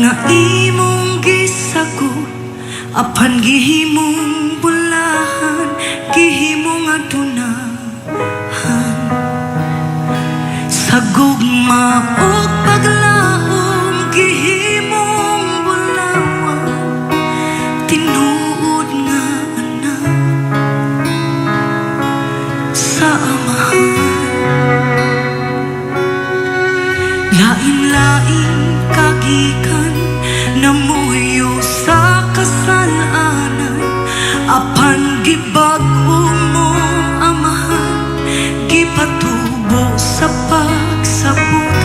nga imong gisagot, apan gihimong bulahan, gihimong adunahan. Sa gugma o paglaom, gihimong bulawan, tinuod nga anak sa amahan. Lain-lain kagikan namuyo sa kasalanan, apan gibag-o mo amahan, gipatubo sa pagsabot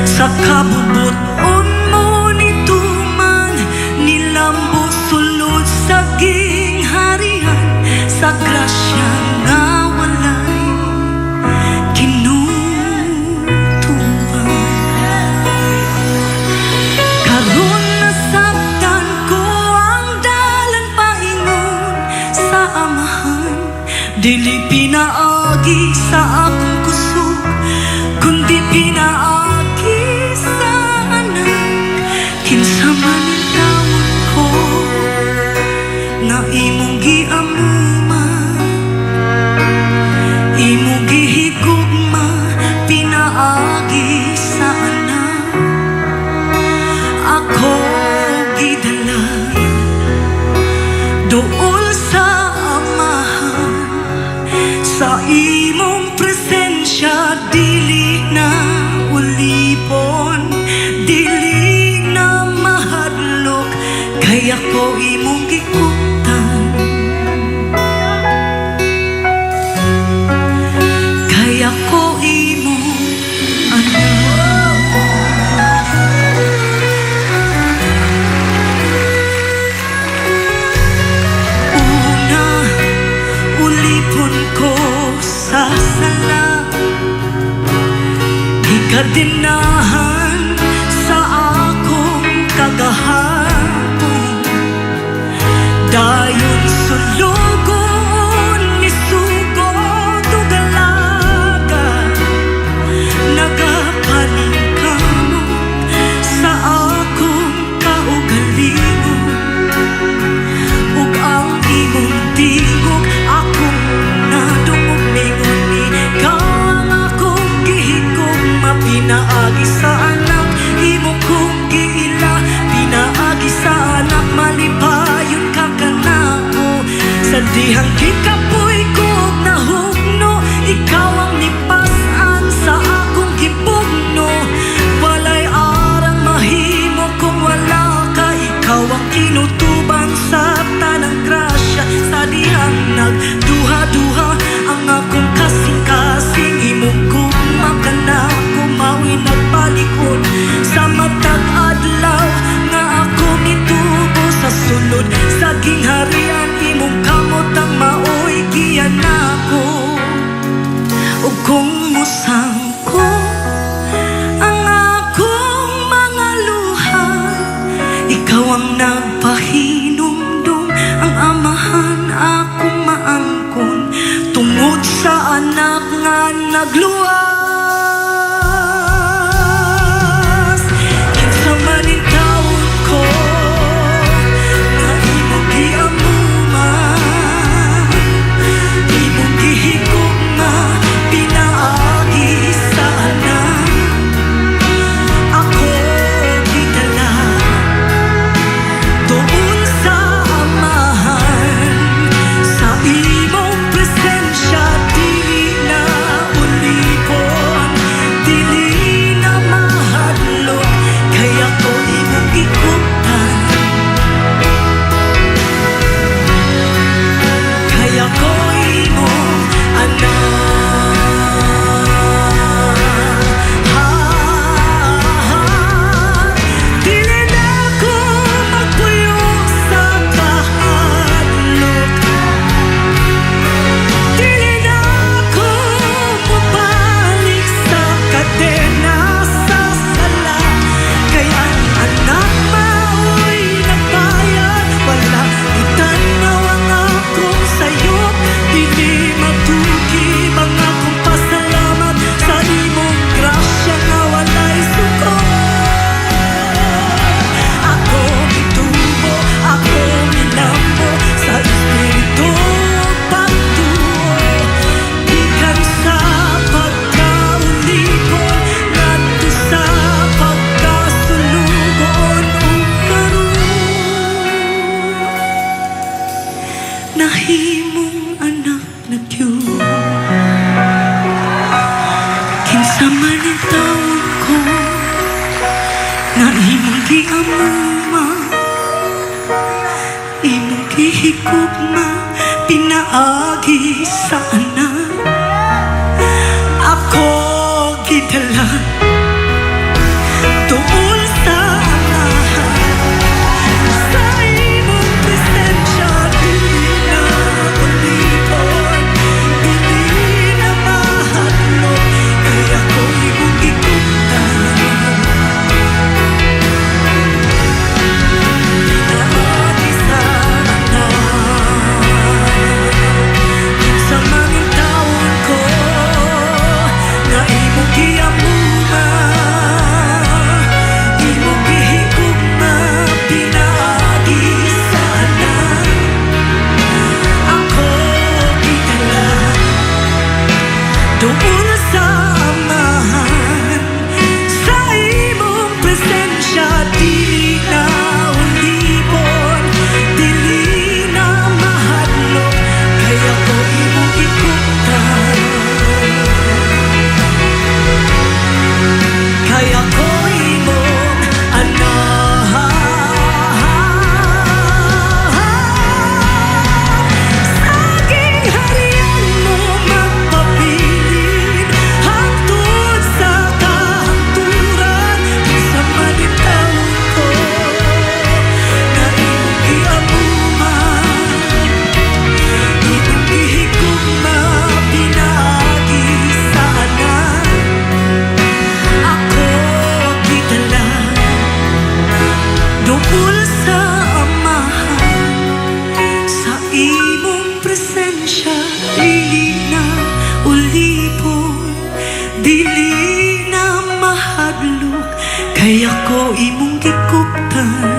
sa kabubuton mo nituman, nilambo sulod sa gingharian, sa grasya nga walay kinutuban. Karon nasabtan ko ang dalan paingon sa amahan, dili pinaagi sa akong kusog, kundi pinaagi sa anak. Kinsa man ang tawag ko na imong giamuma, imong gihigugma, pinaagi sa anak. Ako gidala dool sa amahan, sa imong presensya dili na ulipon, dili na mahadlok, kaya ko imong gikutan, kaya ko imong anak. Una, ulipon ko sa sala, ikadinahan sa akong kagahapon, dayon sulugon nisugod o galaga, nagapaningkamot sa akong kaugalingon, ug ang imong tingog akong nadungog ningon, ikaw ang akong gihigog, mapinaagi sa anak, imong kong giila, pinaagi sa anak, malipayon ka kanako, sa dihang gikapoy ko og nahugno, ikaw ang nipas-an sa akong gipugno, walay arang mahimo kung wala ka, ikaw ang kinutuban sa tanang grasya, sa dihang nagduha-duha ang akong kasing-kasing, imong gugma kanako, mao'y nagpalikod sa matag adlaw, nga ako nitubo sa sulod sa gingharian, imong kamot ang mao'y giyanako. Ug kung musangko ang akong mga luha, ikaw ang nagpahinumdum, ang amahan akong maangkon, tungod sa anak nga nagluwas. Kinsa man ang tawag ko na imong giamuma, imong gihigugma, pinaagi sa anak. Ako gidala doon sa amahan, sa imong presensya dili na ulipon, Sa maning taon ko na imong giamuma, imong gihigugma, pinaagi sa anak. Ako gidala tuol sa amahan, sa imong presensya dili na ulipon, dili na mahadlok, kaya ko imong gigugtan. Pinaagi sa anak. Sa maning taon ko na imong giamuma, imong gihigugma, pinaagi sa anak. Ako gidala doon sa amahan, sa imong presensya dili na ulipon, dili na mahadlok, kaya ko imong gigugtan. Kaya ko imong anak. Saging harian mo magpabilin, hangtod sa kahangturan. Sa maning taon ko na imong giamuma, imong gihigugma, pinaagi sa anak. Ako gidala doon sa amahan, sa imong presensya dili na ulipon, dili na mahadlok, kaya ko imong gigugtan.